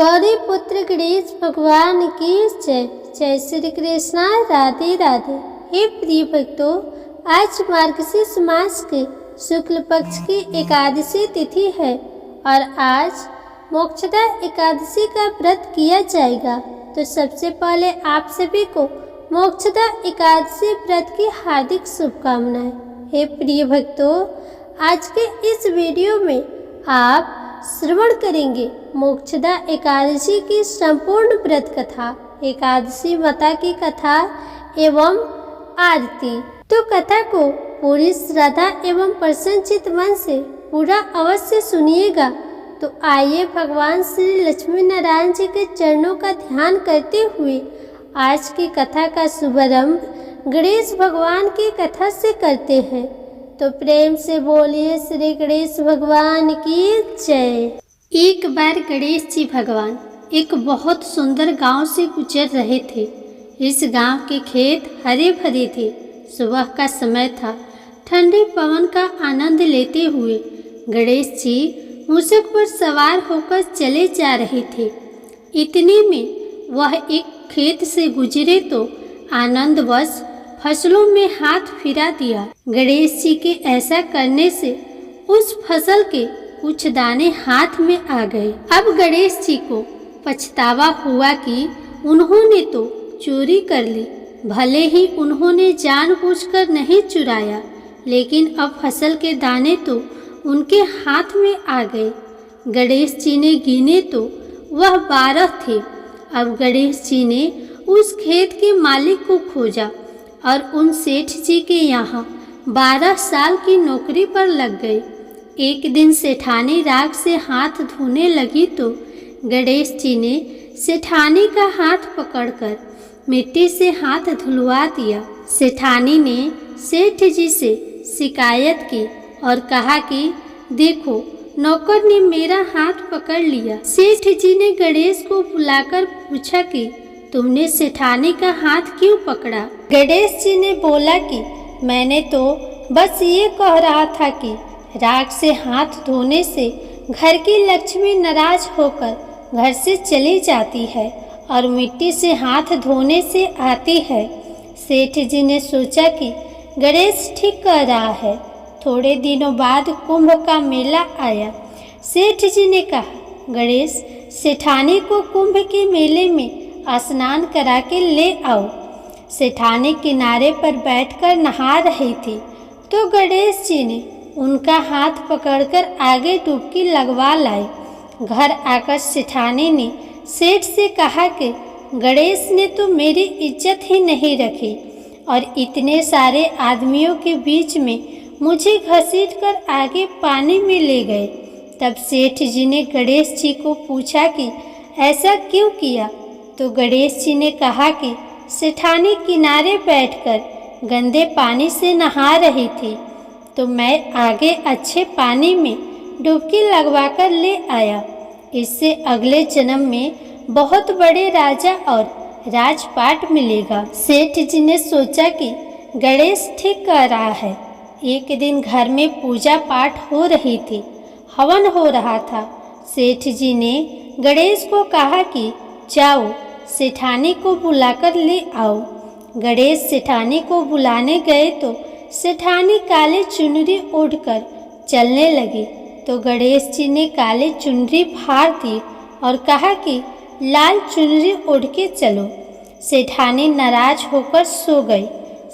गौरी पुत्र गणेश भगवान की जय। जय श्री कृष्णा, राधे राधे। हे प्रिय भक्तों, आज मार्गशीर्ष मास के शुक्ल पक्ष की एकादशी तिथि है और आज मोक्षदा एकादशी का व्रत किया जाएगा। तो सबसे पहले आप सभी को मोक्षदा एकादशी व्रत की हार्दिक शुभकामनाएं। हे प्रिय भक्तों, आज के इस वीडियो में आप श्रवण करेंगे मोक्षदा एकादशी की संपूर्ण व्रत कथा, एकादशी माता की कथा एवं आरती। तो कथा को पूरी श्रद्धा एवं प्रसन्नचित मन से पूरा अवश्य सुनिएगा। तो आइए भगवान श्री लक्ष्मी नारायण जी के चरणों का ध्यान करते हुए आज की कथा का शुभारंभ गणेश भगवान की कथा से करते हैं। तो प्रेम से बोलिए श्री गणेश भगवान की जय। एक बार गणेश जी भगवान एक बहुत सुंदर गांव से गुजर रहे थे। इस गांव के खेत हरे भरे थे। सुबह का समय था। ठंडे पवन का आनंद लेते हुए गणेश जी मूषक पर सवार होकर चले जा रहे थे। इतने में वह एक खेत से गुजरे तो आनंदवश फसलों में हाथ फिरा दिया। गणेश जी के ऐसा करने से उस फसल के कुछ दाने हाथ में आ गए। अब गणेश जी को पछतावा हुआ कि उन्होंने तो चोरी कर ली। भले ही उन्होंने जानबूझकर नहीं चुराया, लेकिन अब फसल के दाने तो उनके हाथ में आ गए। गणेश जी ने गिने तो वह 12 थे। अब गणेश जी ने उस खेत के मालिक को खोजा और उन सेठ जी के यहाँ 12 साल की नौकरी पर लग गए। एक दिन सेठानी राख से हाथ धोने लगी तो गणेश जी ने सेठानी का हाथ पकड़कर मिट्टी से हाथ धुलवा दिया। सेठानी ने सेठ जी से शिकायत की और कहा कि देखो, नौकर ने मेरा हाथ पकड़ लिया। सेठ जी ने गणेश को बुलाकर पूछा कि तुमने सेठानी का हाथ क्यों पकड़ा? गणेश जी ने बोला कि मैंने तो बस ये कह रहा था कि राख से हाथ धोने से घर की लक्ष्मी नाराज होकर घर से चली जाती है और मिट्टी से हाथ धोने से आती है। सेठ जी ने सोचा कि गणेश ठीक कह रहा है। थोड़े दिनों बाद कुंभ का मेला आया। सेठ जी ने कहा, गणेश, सेठानी को कुंभ के मेले में स्नान करा के ले आओ। सेठानी किनारे पर बैठकर नहा रही थी तो गणेश जी ने उनका हाथ पकड़कर आगे डुबकी लगवा लाए। घर आकर सेठानी ने सेठ से कहा कि गणेश ने तो मेरी इज्जत ही नहीं रखी और इतने सारे आदमियों के बीच में मुझे घसीट कर आगे पानी में ले गए। तब सेठ जी ने गणेश जी को पूछा कि ऐसा क्यों किया? तो गणेश जी ने कहा कि सेठानी किनारे बैठकर गंदे पानी से नहा रही थी तो मैं आगे अच्छे पानी में डुबकी लगवाकर ले आया। इससे अगले जन्म में बहुत बड़े राजा और राजपाट मिलेगा। सेठ जी ने सोचा कि गणेश ठीक कह रहा है। एक दिन घर में पूजा पाठ हो रही थी, हवन हो रहा था। सेठ जी ने गणेश को कहा कि जाओ, सेठानी को बुलाकर ले आओ। गणेश सेठानी को बुलाने गए तो सेठानी काले चुनरी ओढ़कर चलने लगी तो गणेश जी ने काले चुनरी फाड़ दी और कहा कि लाल चुनरी ओढ़ के चलो। सेठानी नाराज होकर सो गई।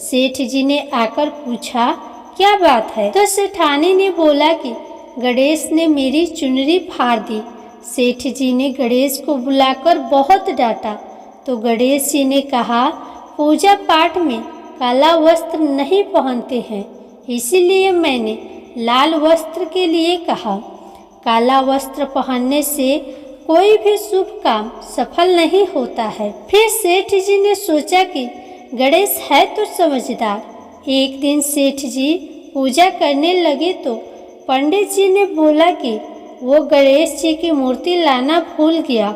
सेठ जी ने आकर पूछा, क्या बात है? तो सेठानी ने बोला कि गणेश ने मेरी चुनरी फाड़ दी। सेठ जी ने गणेश को बुलाकर बहुत डांटा तो गणेश जी ने कहा, पूजा पाठ में काला वस्त्र नहीं पहनते हैं, इसीलिए मैंने लाल वस्त्र के लिए कहा। काला वस्त्र पहनने से कोई भी शुभ काम सफल नहीं होता है। फिर सेठ जी ने सोचा कि गणेश है तो समझदार। एक दिन सेठ जी पूजा करने लगे तो पंडित जी ने बोला कि वो गणेश जी की मूर्ति लाना भूल गया,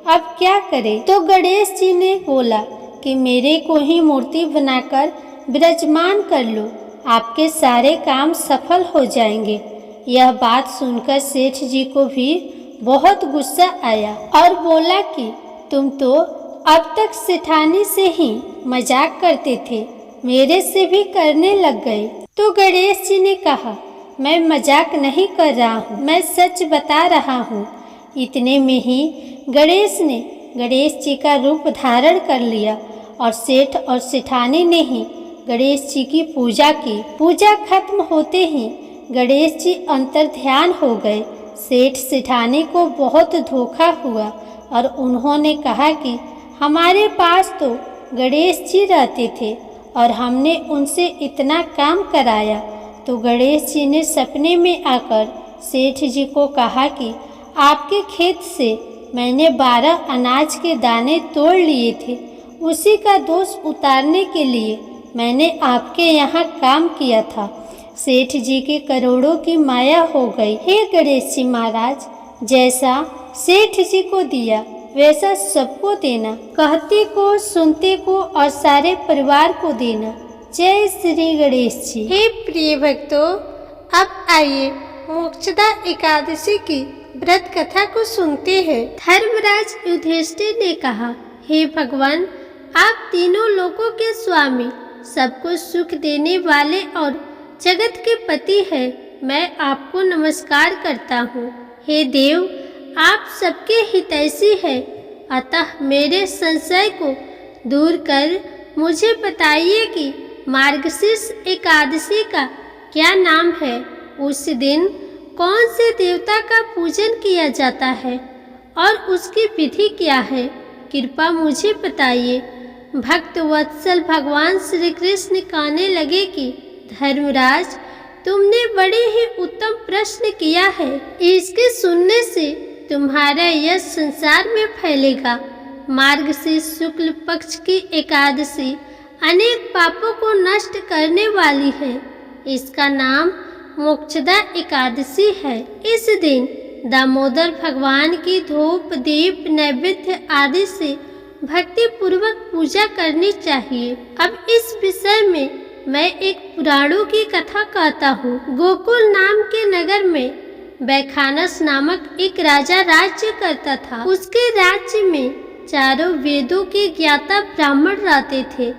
अब क्या करे? तो गणेश जी ने बोला कि मेरे को ही मूर्ति बनाकर विराजमान कर लो, आपके सारे काम सफल हो जाएंगे। यह बात सुनकर सेठ जी को भी बहुत गुस्सा आया और बोला कि तुम तो अब तक सेठानी से ही मजाक करते थे, मेरे से भी करने लग गए। तो गणेश जी ने कहा, मैं मजाक नहीं कर रहा हूँ, मैं सच बता रहा हूँ। इतने में ही गणेश ने गणेश जी का रूप धारण कर लिया और सेठ और सेठानी ने ही गणेश जी की पूजा की। पूजा खत्म होते ही गणेश जी अंतर्ध्यान हो गए। सेठ सेठानी को बहुत धोखा हुआ और उन्होंने कहा कि हमारे पास तो गणेश जी रहते थे और हमने उनसे इतना काम कराया। तो गणेश जी ने सपने में आकर सेठ जी को कहा कि आपके खेत से मैंने 12 अनाज के दाने तोड़ लिए थे, उसी का दोष उतारने के लिए मैंने आपके यहाँ काम किया था। सेठ जी के करोड़ों की माया हो गई। हे गणेश जी महाराज, जैसा सेठ जी को दिया वैसा सबको देना, कहते को सुनते को और सारे परिवार को देना। जय श्री गणेश जी। हे प्रिय भक्तों, अब आइए मोक्षदा एकादशी की व्रत कथा को सुनते हैं। धर्मराज युधिष्ठिर ने कहा, हे भगवान, आप तीनों लोकों के स्वामी, सबको सुख देने वाले और जगत के पति हैं। मैं आपको नमस्कार करता हूँ। हे देव, आप सबके हितैषी हैं, अतः मेरे संशय को दूर कर मुझे बताइए कि मार्गशीर्ष एकादशी का क्या नाम है। उस दिन कौन से देवता का पूजन किया जाता है और उसकी विधि क्या है, कृपा मुझे बताइए। भक्त वत्सल भगवान श्री कृष्ण कहने लगे कि धर्मराज, तुमने बड़े ही उत्तम प्रश्न किया है। इसके सुनने से तुम्हारा यश संसार में फैलेगा। मार्गशीर्ष शुक्ल पक्ष की एकादशी अनेक पापों को नष्ट करने वाली है। इसका नाम मोक्षदा एकादशी है। इस दिन दामोदर भगवान की धूप दीप नैवेद्य आदि से भक्ति पूर्वक पूजा करनी चाहिए। अब इस विषय में मैं एक पुराणों की कथा कहता हूँ। गोकुल नाम के नगर में बैखानस नामक एक राजा राज्य करता था। उसके राज्य में चारों वेदों के ज्ञाता ब्राह्मण रहते थे।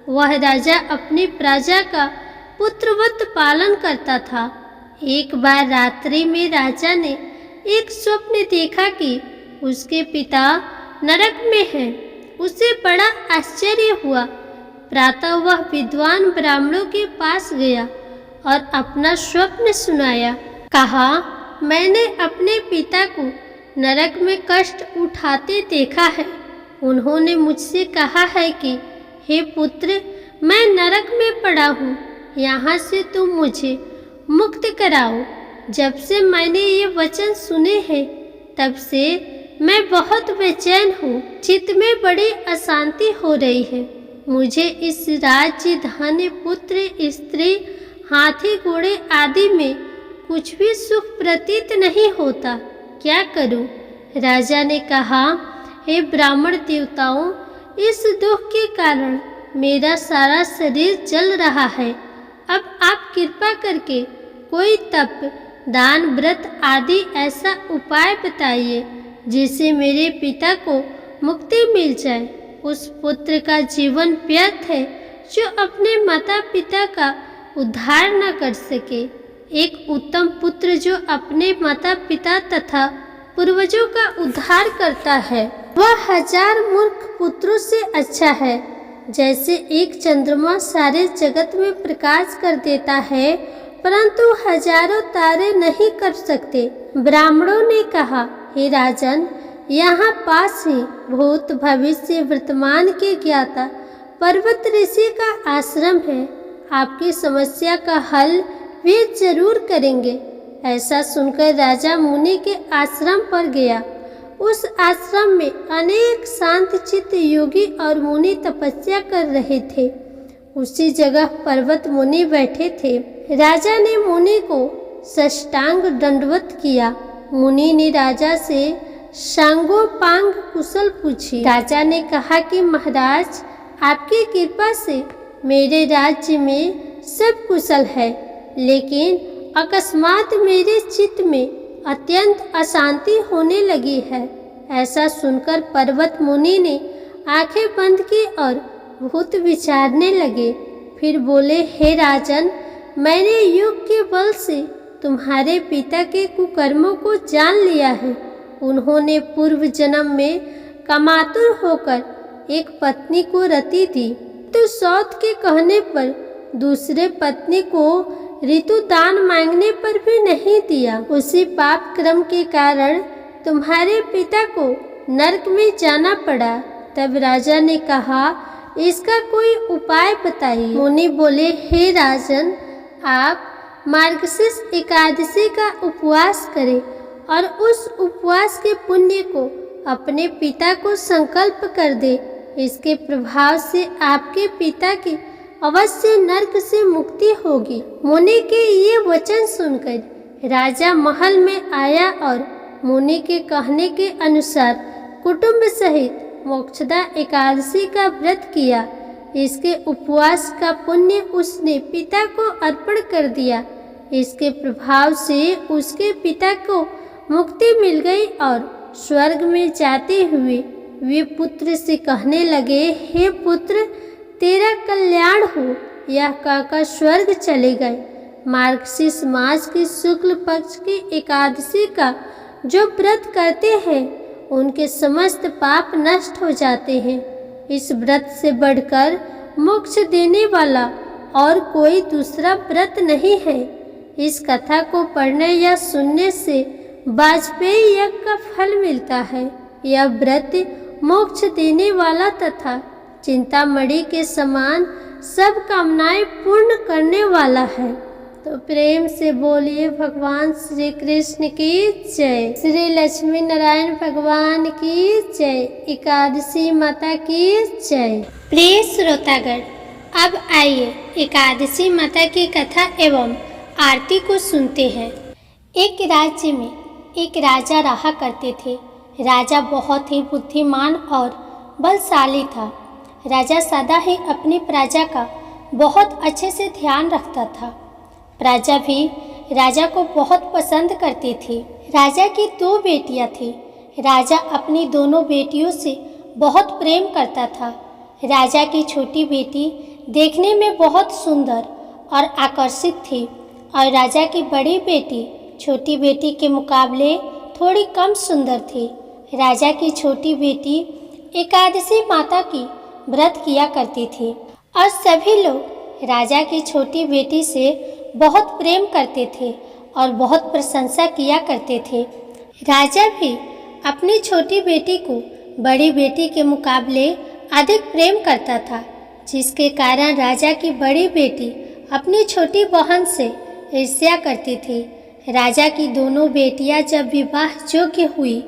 वह राजा अपनी प्रजा का पुत्रवत पालन करता था। एक बार रात्रि में राजा ने एक स्वप्न देखा कि उसके पिता नरक में हैं। उसे बड़ा आश्चर्य हुआ। प्रातः वह विद्वान ब्राह्मणों के पास गया और अपना स्वप्न सुनाया। कहा, मैंने अपने पिता को नरक में कष्ट उठाते देखा है। उन्होंने मुझसे कहा है कि हे पुत्र, मैं नरक में पड़ा हूँ, यहाँ से तुम मुझे मुक्त कराओ। जब से मैंने ये वचन सुने हैं तब से मैं बहुत बेचैन हूँ। चित्त में बड़ी अशांति हो रही है। मुझे इस राज्य धन पुत्र स्त्री हाथी घोड़े आदि में कुछ भी सुख प्रतीत नहीं होता। क्या करूं? राजा ने कहा, हे ब्राह्मण देवताओं, इस दुख के कारण मेरा सारा शरीर जल रहा है। अब आप कृपा करके कोई तप दान व्रत आदि ऐसा उपाय बताइए जिससे मेरे पिता को मुक्ति मिल जाए। उस पुत्र का जीवन व्यर्थ है जो अपने माता पिता का उद्धार न कर सके। एक उत्तम पुत्र जो अपने माता पिता तथा पूर्वजों का उद्धार करता है, वह 1000 मूर्ख पुत्रों से अच्छा है। जैसे एक चंद्रमा सारे जगत में प्रकाश कर देता है, परंतु हजारों तारे नहीं कर सकते। ब्राह्मणों ने कहा, हे राजन, यहाँ पास ही भूत भविष्य वर्तमान के ज्ञाता पर्वत ऋषि का आश्रम है। आपकी समस्या का हल वे जरूर करेंगे। ऐसा सुनकर राजा मुनि के आश्रम पर गया। उस आश्रम में अनेक शांत चित्त योगी और मुनि तपस्या कर रहे थे। उसी जगह पर्वत मुनि बैठे थे। राजा ने मुनि को साष्टांग दंडवत किया। मुनि ने राजा से सांगोपांग कुशल पूछी। राजा ने कहा कि महाराज, आपकी कृपा से मेरे राज्य में सब कुशल है, लेकिन अकस्मात मेरे चित्त में अत्यंत अशांति होने लगी है। ऐसा सुनकर पर्वत मुनि ने आंखें बंद की और बहुत विचारने लगे। फिर बोले, हे राजन, मैंने योग के बल से तुम्हारे पिता के कुकर्मों को जान लिया है। उन्होंने पूर्व जन्म में कामातुर होकर एक पत्नी को रति दी, तो सौत के कहने पर दूसरे पत्नी को ऋतु दान मांगने पर भी नहीं दिया। उसी पाप क्रम के कारण तुम्हारे पिता को नरक में जाना पड़ा। तब राजा ने कहा, इसका कोई उपाय बताइए। मुनि बोले, हे राजन, आप मार्गशीर्ष एकादशी का उपवास करें और उस उपवास के पुण्य को अपने पिता को संकल्प कर दे। इसके प्रभाव से आपके पिता की अवश्य नरक से मुक्ति होगी। मुनि के ये वचन सुनकर राजा महल में आया और मुनि के कहने के अनुसार कुटुंब सहित मोक्षदा एकादशी का व्रत किया। इसके उपवास का पुण्य उसने पिता को अर्पण कर दिया। इसके प्रभाव से उसके पिता को मुक्ति मिल गई और स्वर्ग में जाते हुए वे पुत्र से कहने लगे, हे पुत्र, तेरा कल्याण हो। यह कहकर स्वर्ग चले गए। मार्गशीर्ष मास की शुक्ल पक्ष की एकादशी का जो व्रत करते हैं उनके समस्त पाप नष्ट हो जाते हैं। इस व्रत से बढ़कर मोक्ष देने वाला और कोई दूसरा व्रत नहीं है। इस कथा को पढ़ने या सुनने से वाजपेयी यज्ञ का फल मिलता है। यह व्रत मोक्ष देने वाला तथा चिंतामणि के समान सब कामनाएं पूर्ण करने वाला है। तो प्रेम से बोलिए भगवान श्री कृष्ण की जय। श्री लक्ष्मी नारायण भगवान की जय। एकादशी माता की जय। प्रिय श्रोतागण, अब आइए एकादशी माता की कथा एवं आरती को सुनते हैं। एक राज्य में एक राजा रहा करते थे। राजा बहुत ही बुद्धिमान और बलशाली था। राजा सदा ही अपनी प्रजा का बहुत अच्छे से ध्यान रखता था। प्रजा भी राजा को बहुत पसंद करती थी। राजा की 2 बेटियां थीं। राजा अपनी दोनों बेटियों से बहुत प्रेम करता था। राजा की छोटी बेटी देखने में बहुत सुंदर और आकर्षित थी और राजा की बड़ी बेटी छोटी बेटी के मुकाबले थोड़ी कम सुंदर थी। राजा की छोटी बेटी एकादशी माता की व्रत किया करती थी और सभी लोग राजा की छोटी बेटी से बहुत प्रेम करते थे और बहुत प्रशंसा किया करते थे। राजा भी अपनी छोटी बेटी को बड़ी बेटी के मुकाबले अधिक प्रेम करता था, जिसके कारण राजा की बड़ी बेटी अपनी छोटी बहन से ईर्ष्या करती थी। राजा की दोनों बेटियां जब विवाह योग्य हुई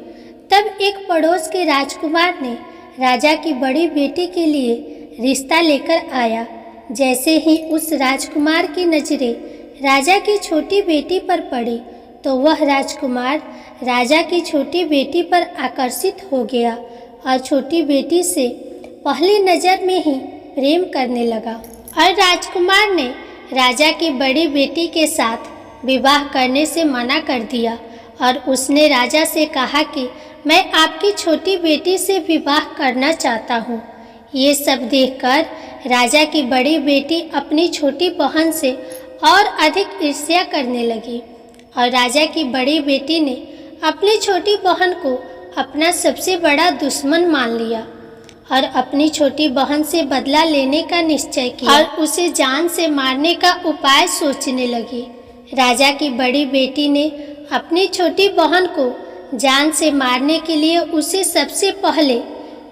तब एक पड़ोस के राजकुमार ने राजा की बड़ी बेटी के लिए रिश्ता लेकर आया। जैसे ही उस राजकुमार की नज़रें राजा की छोटी बेटी पर पड़ी तो वह राजकुमार राजा की छोटी बेटी पर आकर्षित हो गया और छोटी बेटी से पहली नज़र में ही प्रेम करने लगा। और राजकुमार ने राजा की बड़ी बेटी के साथ विवाह करने से मना कर दिया और उसने राजा से कहा कि मैं आपकी छोटी बेटी से विवाह करना चाहता हूँ। ये सब देखकर राजा की बड़ी बेटी अपनी छोटी बहन से और अधिक ईर्ष्या करने लगी और राजा की बड़ी बेटी ने अपनी छोटी बहन को अपना सबसे बड़ा दुश्मन मान लिया और अपनी छोटी बहन से बदला लेने का निश्चय किया और उसे जान से मारने का उपाय सोचने लगी। राजा की बड़ी बेटी ने अपनी छोटी बहन को जान से मारने के लिए उसे सबसे पहले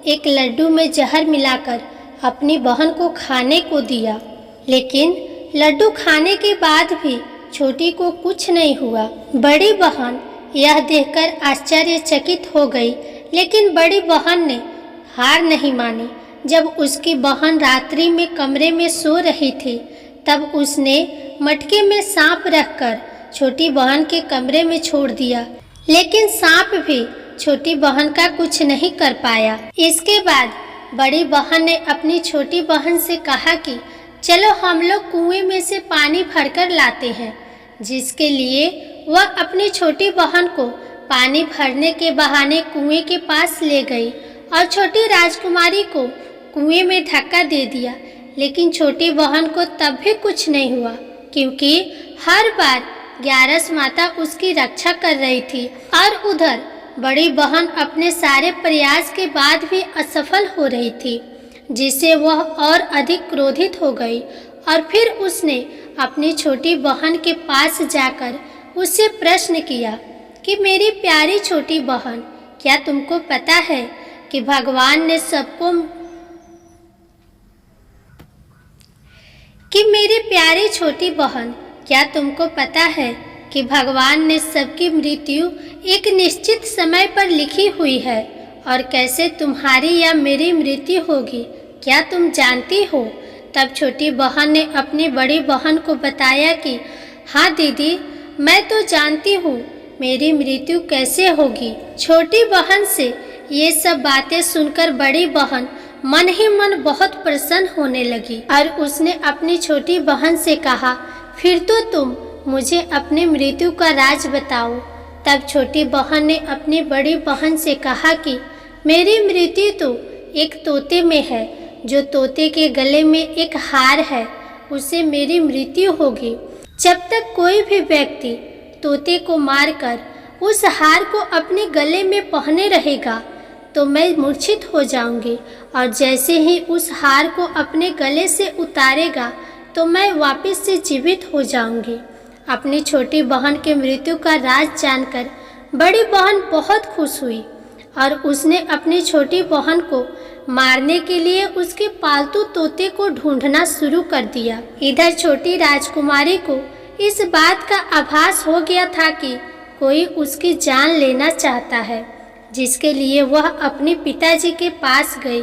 एक लड्डू में जहर मिलाकर अपनी बहन को खाने को दिया, लेकिन लड्डू खाने के बाद भी छोटी को कुछ नहीं हुआ। बड़ी बहन यह देखकर आश्चर्यचकित हो गई, लेकिन बड़ी बहन ने हार नहीं मानी। जब उसकी बहन रात्रि में कमरे में सो रही थी तब उसने मटके में सांप रखकर छोटी बहन के कमरे में छोड़ दिया, लेकिन सांप भी छोटी बहन का कुछ नहीं कर पाया। इसके बाद बड़ी बहन ने अपनी छोटी बहन से कहा कि चलो हम लोग कुएं में से पानी भरकर लाते हैं, जिसके लिए वह अपनी छोटी बहन को पानी भरने के बहाने कुएं के पास ले गई और छोटी राजकुमारी को कुएं में धक्का दे दिया। लेकिन छोटी बहन को तब भी कुछ नहीं हुआ, क्योंकि हर बार ग्यारस माता उसकी रक्षा कर रही थी और उधर बड़ी बहन अपने सारे प्रयास के बाद भी असफल हो रही थी, जिससे वह और अधिक क्रोधित हो गई और फिर उसने अपनी छोटी बहन के पास जाकर उससे प्रश्न किया कि मेरी प्यारी छोटी बहन, क्या तुमको पता है कि भगवान ने सबको मेरी प्यारी छोटी बहन, क्या तुमको पता है कि भगवान ने सबकी मृत्यु एक निश्चित समय पर लिखी हुई है और कैसे तुम्हारी या मेरी मृत्यु होगी, क्या तुम जानती हो? तब छोटी बहन ने अपनी बड़ी बहन को बताया कि हाँ दीदी, मैं तो जानती हूँ मेरी मृत्यु कैसे होगी। छोटी बहन से ये सब बातें सुनकर बड़ी बहन मन ही मन बहुत प्रसन्न होने लगी और उसने अपनी छोटी बहन से कहा, फिर तो तुम मुझे अपनी मृत्यु का राज बताओ। तब छोटी बहन ने अपनी बड़ी बहन से कहा कि मेरी मृत्यु तो एक तोते में है, जो तोते के गले में एक हार है, उससे मेरी मृत्यु होगी। जब तक कोई भी व्यक्ति तोते को मारकर उस हार को अपने गले में पहने रहेगा तो मैं मूर्छित हो जाऊंगी, और जैसे ही उस हार को अपने गले से उतारेगा तो मैं वापस से जीवित हो जाऊंगी। अपनी छोटी बहन की मृत्यु का राज जानकर बड़ी बहन बहुत खुश हुई और उसने अपनी छोटी बहन को मारने के लिए उसके पालतू तोते को ढूंढना शुरू कर दिया। इधर छोटी राजकुमारी को इस बात का आभास हो गया था कि कोई उसकी जान लेना चाहता है, जिसके लिए वह अपने पिताजी के पास गई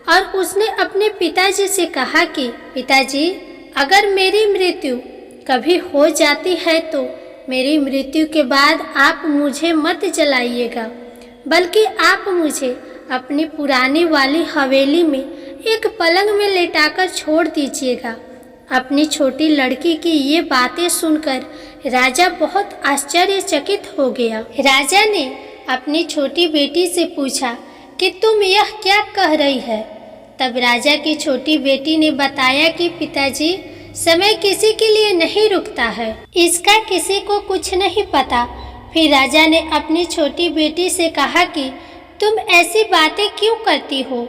और उसने अपने पिताजी से कहा कि पिताजी, अगर मेरी मृत्यु कभी हो जाती है तो मेरी मृत्यु के बाद आप मुझे मत जलाइएगा, बल्कि आप मुझे अपनी पुरानी वाली हवेली में एक पलंग में लेटाकर छोड़ दीजिएगा। अपनी छोटी लड़की की ये बातें सुनकर राजा बहुत आश्चर्यचकित हो गया। राजा ने अपनी छोटी बेटी से पूछा कि तुम यह क्या कह रही है? तब राजा की छोटी बेटी ने बताया कि पिताजी, समय किसी के लिए नहीं रुकता है, इसका किसी को कुछ नहीं पता। फिर राजा ने अपनी छोटी बेटी से कहा कि तुम ऐसी बातें क्यों करती हो?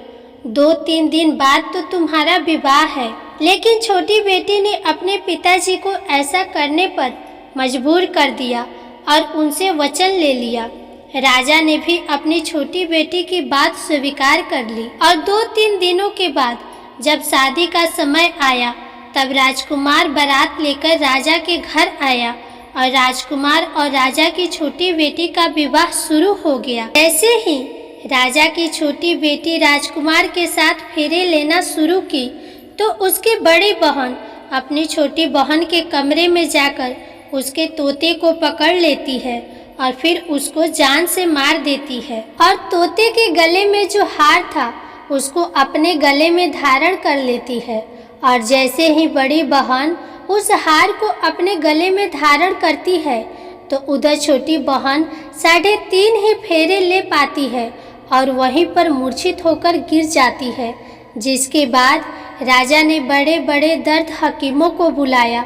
2-3 दिन बाद तो तुम्हारा विवाह है। लेकिन छोटी बेटी ने अपने पिताजी को ऐसा करने पर मजबूर कर दिया और उनसे वचन ले लिया। राजा ने भी अपनी छोटी बेटी की बात स्वीकार कर ली और 2-3 दिनों के बाद जब शादी का समय आया तब राजकुमार बारात लेकर राजा के घर आया और राजकुमार और राजा की छोटी बेटी का विवाह शुरू हो गया। ऐसे ही राजा की छोटी बेटी राजकुमार के साथ फेरे लेना शुरू की तो उसकी बड़ी बहन अपनी छोटी बहन के कमरे में जाकर उसके तोते को पकड़ लेती है और फिर उसको जान से मार देती है और तोते के गले में जो हार था उसको अपने गले में धारण कर लेती है। और जैसे ही बड़ी बहन उस हार को अपने गले में धारण करती है तो उधर छोटी बहन 3.5 ही फेरे ले पाती है और वहीं पर मूर्छित होकर गिर जाती है। जिसके बाद राजा ने बड़े बड़े दर्द हकीमों को बुलाया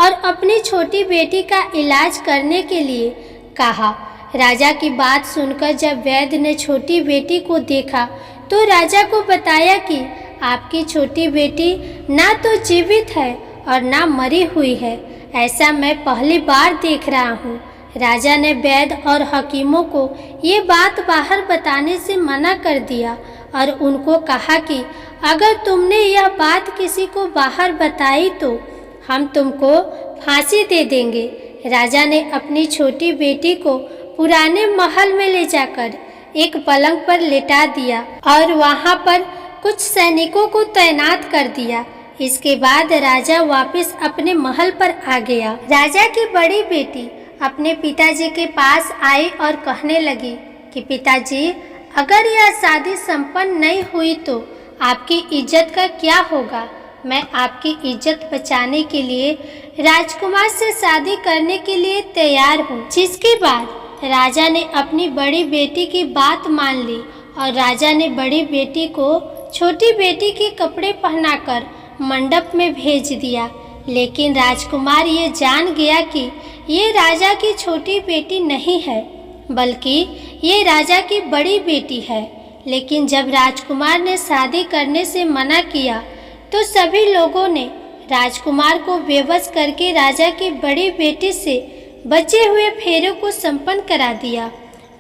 और अपनी छोटी बेटी का इलाज करने के लिए कहा। राजा की बात सुनकर जब वैद्य ने छोटी बेटी को देखा तो राजा को बताया कि आपकी छोटी बेटी ना तो जीवित है और ना मरी हुई है, ऐसा मैं पहली बार देख रहा हूँ। राजा ने वैद्य और हकीमों को ये बात बाहर बताने से मना कर दिया और उनको कहा कि अगर तुमने यह बात किसी को बाहर बताई तो हम तुमको फांसी दे देंगे। राजा ने अपनी छोटी बेटी को पुराने महल में ले जाकर एक पलंग पर लेटा दिया और वहां पर कुछ सैनिकों को तैनात कर दिया। इसके बाद राजा वापस अपने महल पर आ गया। राजा की बड़ी बेटी अपने पिताजी के पास आई और कहने लगी कि पिताजी, अगर यह शादी संपन्न नहीं हुई तो आपकी इज्जत का क्या होगा? मैं आपकी इज्जत बचाने के लिए राजकुमार से शादी करने के लिए तैयार हूँ। जिसके बाद राजा ने अपनी बड़ी बेटी की बात मान ली और राजा ने बड़ी बेटी को छोटी बेटी के कपड़े पहनाकर मंडप में भेज दिया। लेकिन राजकुमार ये जान गया कि ये राजा की छोटी बेटी नहीं है, बल्कि ये राजा की बड़ी बेटी है। लेकिन जब राजकुमार ने शादी करने से मना किया तो सभी लोगों ने राजकुमार को बेबस करके राजा की बड़ी बेटी से बचे हुए फेरों को संपन्न करा दिया।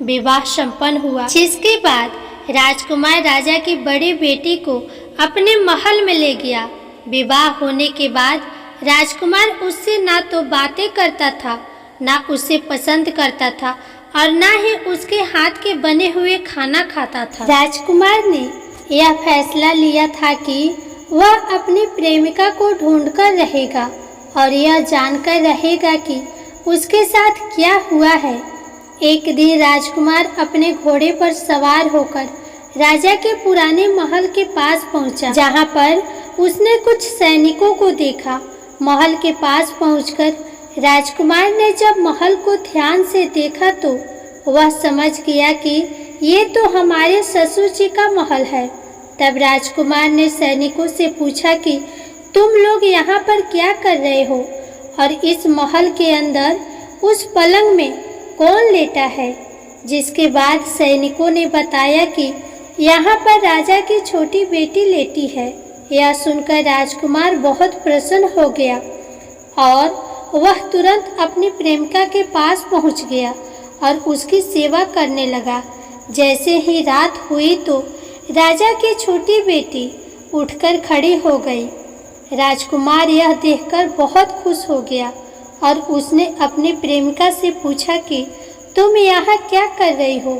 विवाह संपन्न हुआ, जिसके बाद राजकुमार राजा की बड़ी बेटी को अपने महल में ले गया। विवाह होने के बाद राजकुमार उससे ना तो बातें करता था, ना उसे पसंद करता था और ना ही उसके हाथ के बने हुए खाना खाता था। राजकुमार ने यह फैसला लिया था कि वह अपनी प्रेमिका को ढूंढकर रहेगा और यह जानकर रहेगा कि उसके साथ क्या हुआ है। एक दिन राजकुमार अपने घोड़े पर सवार होकर राजा के पुराने महल के पास पहुंचा, जहां पर उसने कुछ सैनिकों को देखा। महल के पास पहुंचकर राजकुमार ने जब महल को ध्यान से देखा तो वह समझ गया कि ये तो हमारे ससुर जी का महल है। तब राजकुमार ने सैनिकों से पूछा कि तुम लोग यहाँ पर क्या कर रहे हो और इस महल के अंदर उस पलंग में कौन लेटा है। जिसके बाद सैनिकों ने बताया कि यहाँ पर राजा की छोटी बेटी लेटी है। यह सुनकर राजकुमार बहुत प्रसन्न हो गया और वह तुरंत अपनी प्रेमिका के पास पहुँच गया और उसकी सेवा करने लगा। जैसे ही रात हुई तो राजा की छोटी बेटी उठकर खड़ी हो गई। राजकुमार यह देखकर बहुत खुश हो गया और उसने अपनी प्रेमिका से पूछा कि तुम यहाँ क्या कर रही हो,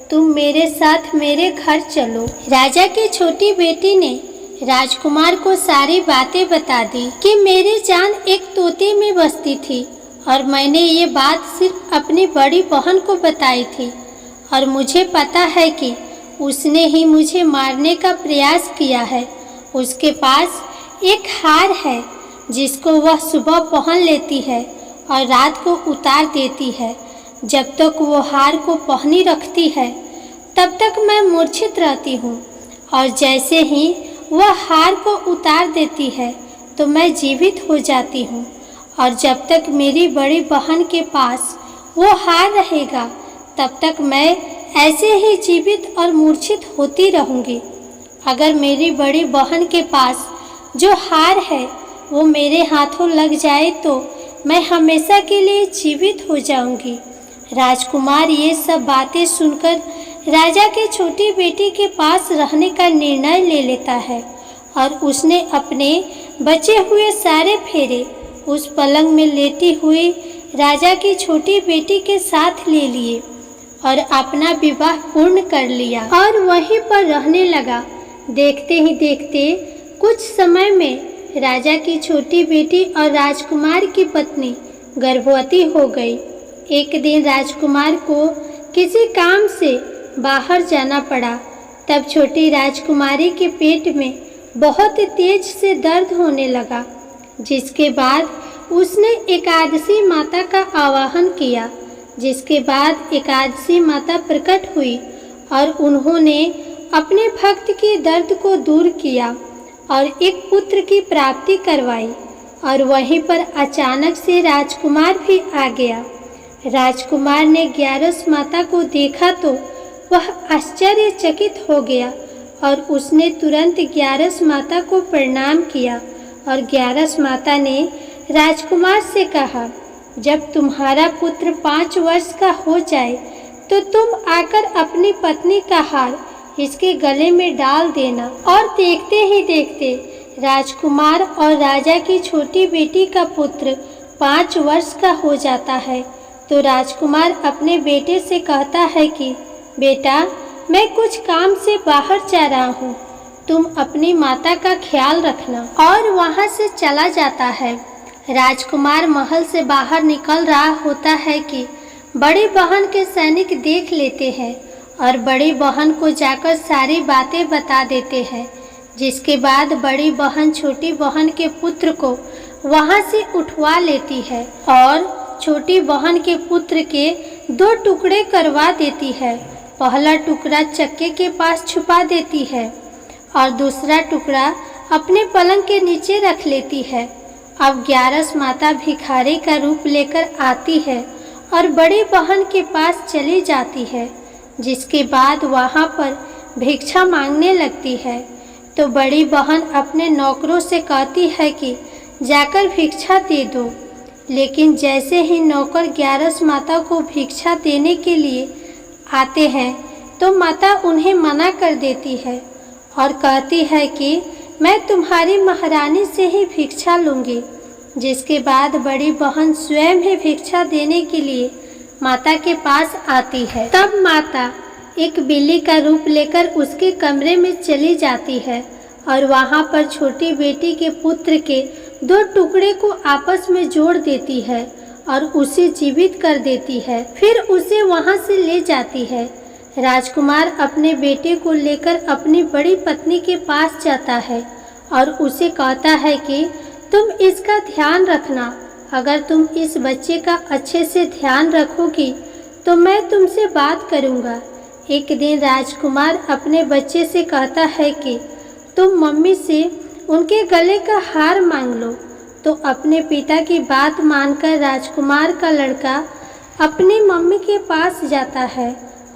तुम मेरे साथ मेरे घर चलो। राजा की छोटी बेटी ने राजकुमार को सारी बातें बता दी कि मेरी जान एक तोते में बसती थी और मैंने ये बात सिर्फ अपनी बड़ी बहन को बताई थी और मुझे पता है कि उसने ही मुझे मारने का प्रयास किया है। उसके पास एक हार है जिसको वह सुबह पहन लेती है और रात को उतार देती है। जब तक वो हार को पहनी रखती है तब तक मैं मूर्छित रहती हूँ और जैसे ही वह हार को उतार देती है तो मैं जीवित हो जाती हूँ और जब तक मेरी बड़ी बहन के पास वो हार रहेगा तब तक मैं ऐसे ही जीवित और मूर्छित होती रहूँगी। अगर मेरी बड़ी बहन के पास जो हार है वो मेरे हाथों लग जाए तो मैं हमेशा के लिए जीवित हो जाऊँगी। राजकुमार ये सब बातें सुनकर राजा की छोटी बेटी के पास रहने का निर्णय ले लेता है और उसने अपने बचे हुए सारे फेरे उस पलंग में लेटी हुई राजा की छोटी बेटी के साथ ले लिए और अपना विवाह पूर्ण कर लिया और वहीं पर रहने लगा। देखते ही देखते कुछ समय में राजा की छोटी बेटी और राजकुमार की पत्नी गर्भवती हो गई। एक दिन राजकुमार को किसी काम से बाहर जाना पड़ा। तब छोटी राजकुमारी के पेट में बहुत तेज से दर्द होने लगा, जिसके बाद उसने एकादशी माता का आवाहन किया। जिसके बाद एकादशी माता प्रकट हुई और उन्होंने अपने भक्त के दर्द को दूर किया और एक पुत्र की प्राप्ति करवाई। और वहीं पर अचानक से राजकुमार भी आ गया। राजकुमार ने ग्यारस माता को देखा तो वह आश्चर्यचकित हो गया और उसने तुरंत ग्यारस माता को प्रणाम किया और ग्यारस माता ने राजकुमार से कहा, जब तुम्हारा पुत्र 5 वर्ष का हो जाए तो तुम आकर अपनी पत्नी का हार इसके गले में डाल देना। और देखते ही देखते राजकुमार और राजा की छोटी बेटी का पुत्र 5 वर्ष का हो जाता है। तो राजकुमार अपने बेटे से कहता है कि बेटा, मैं कुछ काम से बाहर जा रहा हूँ, तुम अपनी माता का ख्याल रखना। और वहाँ से चला जाता है। राजकुमार महल से बाहर निकल रहा होता है कि बड़ी बहन के सैनिक देख लेते हैं और बड़ी बहन को जाकर सारी बातें बता देते हैं। जिसके बाद बड़ी बहन छोटी बहन के पुत्र को वहां से उठवा लेती है और छोटी बहन के पुत्र के 2 टुकड़े करवा देती है। पहला टुकड़ा चक्के के पास छुपा देती है और दूसरा टुकड़ा अपने पलंग के नीचे रख लेती है। अब 11 माता भिखारी का रूप लेकर आती है और बड़ी बहन के पास चली जाती है, जिसके बाद वहाँ पर भिक्षा मांगने लगती है। तो बड़ी बहन अपने नौकरों से कहती है कि जाकर भिक्षा दे दो, लेकिन जैसे ही नौकर 11 माता को भिक्षा देने के लिए आते हैं तो माता उन्हें मना कर देती है और कहती है कि मैं तुम्हारी महारानी से ही भिक्षा लूँगी। जिसके बाद बड़ी बहन स्वयं ही भिक्षा देने के लिए माता के पास आती है। तब माता एक बिल्ली का रूप लेकर उसके कमरे में चली जाती है और वहाँ पर छोटी बेटी के पुत्र के 2 टुकड़े को आपस में जोड़ देती है और उसे जीवित कर देती है। फिर उसे वहाँ से ले जाती है। राजकुमार अपने बेटे को लेकर अपनी बड़ी पत्नी के पास जाता है और उसे कहता है कि तुम इसका ध्यान रखना। अगर तुम इस बच्चे का अच्छे से ध्यान रखोगी तो मैं तुमसे बात करूँगा। एक दिन राजकुमार अपने बच्चे से कहता है कि तुम मम्मी से उनके गले का हार मांग लो। तो अपने पिता की बात मानकर राजकुमार का लड़का अपनी मम्मी के पास जाता है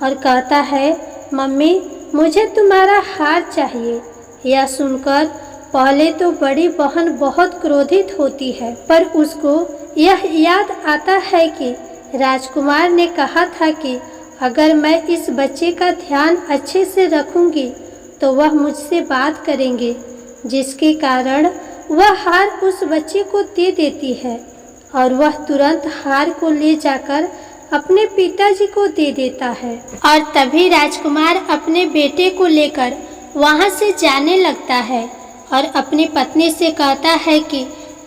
और कहता है, मम्मी मुझे तुम्हारा हार चाहिए। यह सुनकर पहले तो बड़ी बहन बहुत क्रोधित होती है, पर उसको यह याद आता है कि राजकुमार ने कहा था कि अगर मैं इस बच्चे का ध्यान अच्छे से रखूंगी तो वह मुझसे बात करेंगे, जिसके कारण वह हार उस बच्चे को दे देती है और वह तुरंत हार को ले जाकर अपने पिताजी को दे देता है। और तभी राजकुमार अपने बेटे को लेकर वहां से जाने लगता है और अपनी पत्नी से कहता है कि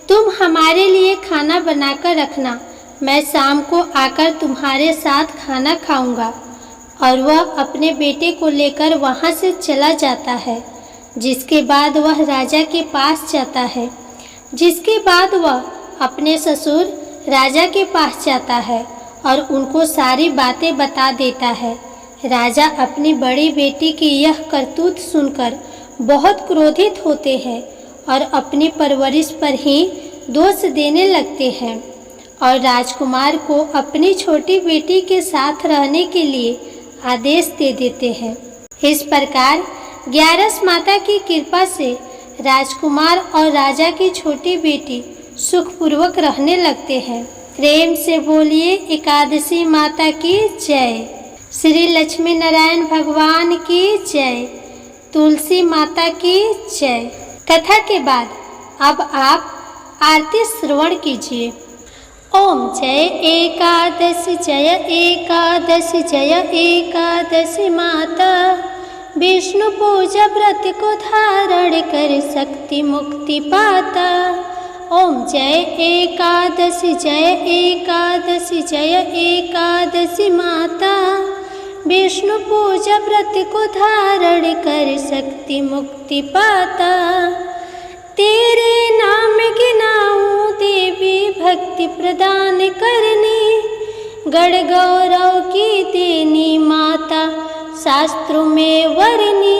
तुम हमारे लिए खाना बनाकर रखना, मैं शाम को आकर तुम्हारे साथ खाना खाऊंगा। और वह अपने बेटे को लेकर वहां से चला जाता है। जिसके बाद वह राजा के पास जाता है। जिसके बाद वह अपने ससुर राजा के पास जाता है और उनको सारी बातें बता देता है। राजा अपनी बड़ी बेटी की यह करतूत सुनकर बहुत क्रोधित होते हैं और अपनी परवरिश पर ही दोष देने लगते हैं और राजकुमार को अपनी छोटी बेटी के साथ रहने के लिए आदेश दे देते हैं। इस प्रकार 11 माता की कृपा से राजकुमार और राजा की छोटी बेटी सुखपूर्वक रहने लगते हैं। प्रेम से बोलिए एकादशी माता की जय। श्री लक्ष्मी नारायण भगवान की जय। तुलसी माता की जय। कथा के बाद अब आप आरती श्रवण कीजिए। ओम जय एकादशी जय एकादशी जय एकादशी माता, विष्णु पूजा व्रत को धारण कर शक्ति मुक्ति पाता। ओम जय एकादशी जय एकादशी जय एकादशी माता, विष्णु पूजा व्रत को धारण कर शक्ति मुक्ति पाता। तेरे नाम गिनाऊं देवी भक्ति प्रदान करनी, गढ़ गौरव की देनी माता शास्त्रों में वर्णी।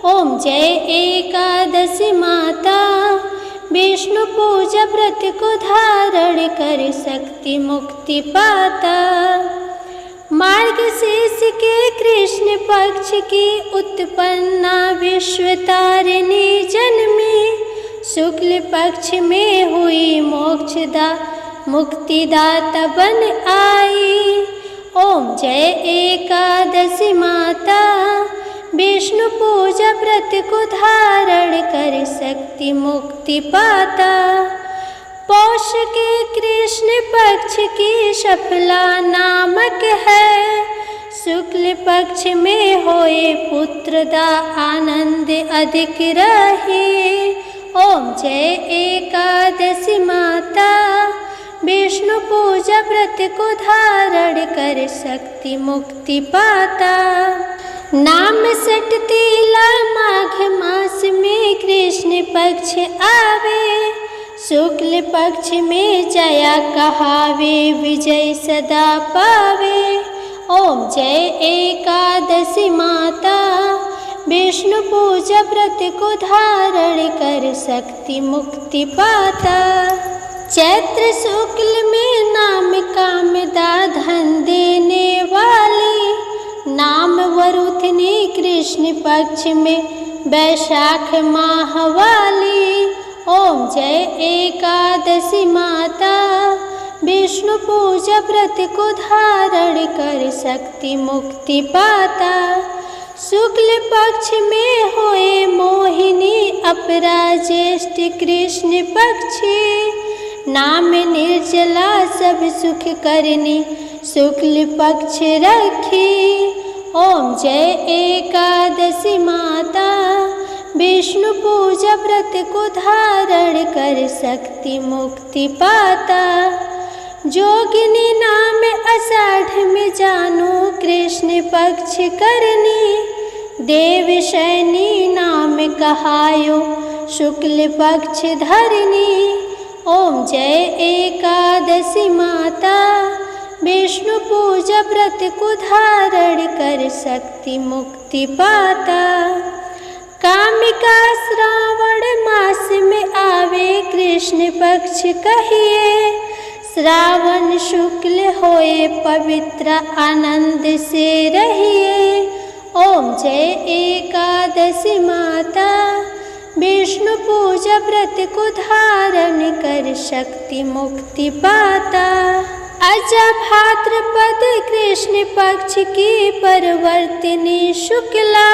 ओम जय एकादशी माता, विष्णु पूजा व्रत को धारण कर शक्ति मुक्ति पाता। मार्गशीर्ष के कृष्ण पक्ष की उत्पन्ना विश्व तारिणी जन्मी, शुक्ल पक्ष में हुई मोक्षदा मुक्तिदाता बन आई। ओम जय एकादशी माता, विष्णु पूजा व्रत को धारण कर शक्ति मुक्ति पाता। पौष के कृष्ण पक्ष की सफला नामक है, शुक्ल पक्ष में होए पुत्रदा आनंद अधिक रहे। ओम जय एकादशी माता, विष्णु पूजा व्रत को धारण कर शक्ति मुक्ति पाता। नाम सट तीला माघ मास में पक्ष आवे, शुक्ल पक्ष में जया कहावे, विजय सदा पावे। ओम जय एकादशी माता, विष्णु पूजा व्रत को धारण कर शक्ति मुक्ति पाता। चैत्र शुक्ल में नाम कामदा धन देने वाली, नाम वरुथनी कृष्ण पक्ष में वैशाख माह वाली। ओम जय एकादशी माता, विष्णु पूजा व्रत को धारण कर शक्ति मुक्ति पाता। शुक्ल पक्ष में होए मोहिनी, अपरा ज्येष्ठ कृष्ण पक्षी, नाम निर्जला सब सुख करनी, शुक्ल पक्ष रखी। ओम जय एकादशी माता, विष्णु पूजा व्रत को धारण कर शक्ति मुक्ति पाता। जोगिनी नाम आषाढ़ में जानो, कृष्ण पक्ष करनी, देव शैनी नाम कहायो, शुक्ल पक्ष धरनी। ओम जय एकादशी माता, विष्णु पूजा व्रत को धारण कर शक्ति मुक्ति पाता। कामिका श्रावण मास में आवे, कृष्ण पक्ष कहिए, श्रावण शुक्ल होए पवित्र, आनंद से रहिए। ओम जय एकादशी माता, विष्णु पूजा व्रत को धारण कर शक्ति मुक्ति पाता। अजा भाद्रपद कृष्ण पक्ष की परिवर्तिनी शुक्ला,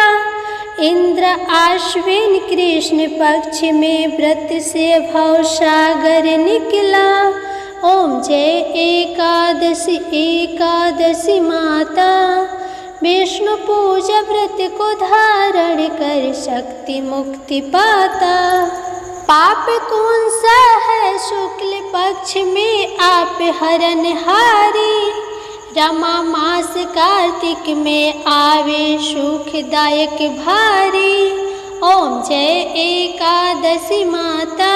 इंद्र आश्विन कृष्ण पक्ष में व्रत से भव सागर निकला। ओम जय एकादशी एकादशी माता, विष्णु पूजा व्रत को धारण कर शक्ति मुक्ति पाता। पाप कौन सा है शुक्ल पक्ष में आप हरनहारी, रमा मास कार्तिक में आवे सुखदायक भारी। ओम जय एकादशी माता,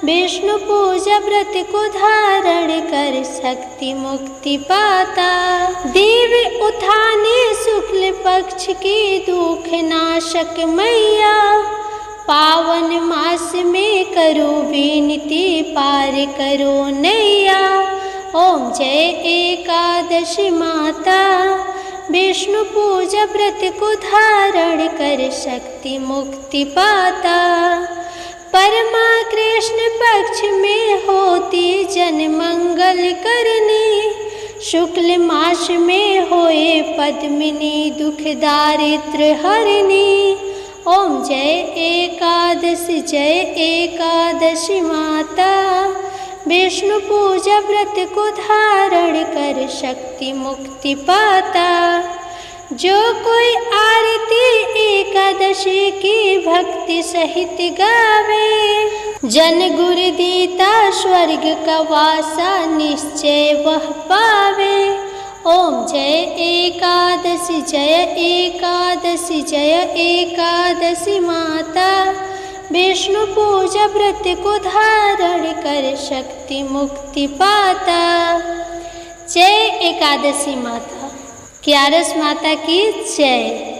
विष्णु पूजा व्रत को धारण कर शक्ति मुक्ति पाता। देव उठाने शुक्ल पक्ष की दुख नाशक मैया, पावन मास में करो विनती पार करो नैया। ओम जय एकादशी माता, विष्णु पूजा व्रत को धारण कर शक्ति मुक्ति पाता। परमा कृष्ण पक्ष में होती जन मंगल करनी, शुक्ल मास में होए पद्मिनी दुख दारिद्र हरनी। ओम जय एकादशी माता, विष्णु पूजा व्रत को धारण कर शक्ति मुक्ति पाता। जो कोई आरती एकादशी की भक्ति सहित गावे, जन गुरु दीता स्वर्ग का वासा निश्चय वह पावे। ओम जय एकादशी जय एकादशी माता, विष्णु पूजा व्रत को धारण कर शक्ति मुक्ति पाता। जय एकादशी माता, क्यारस माता की जय।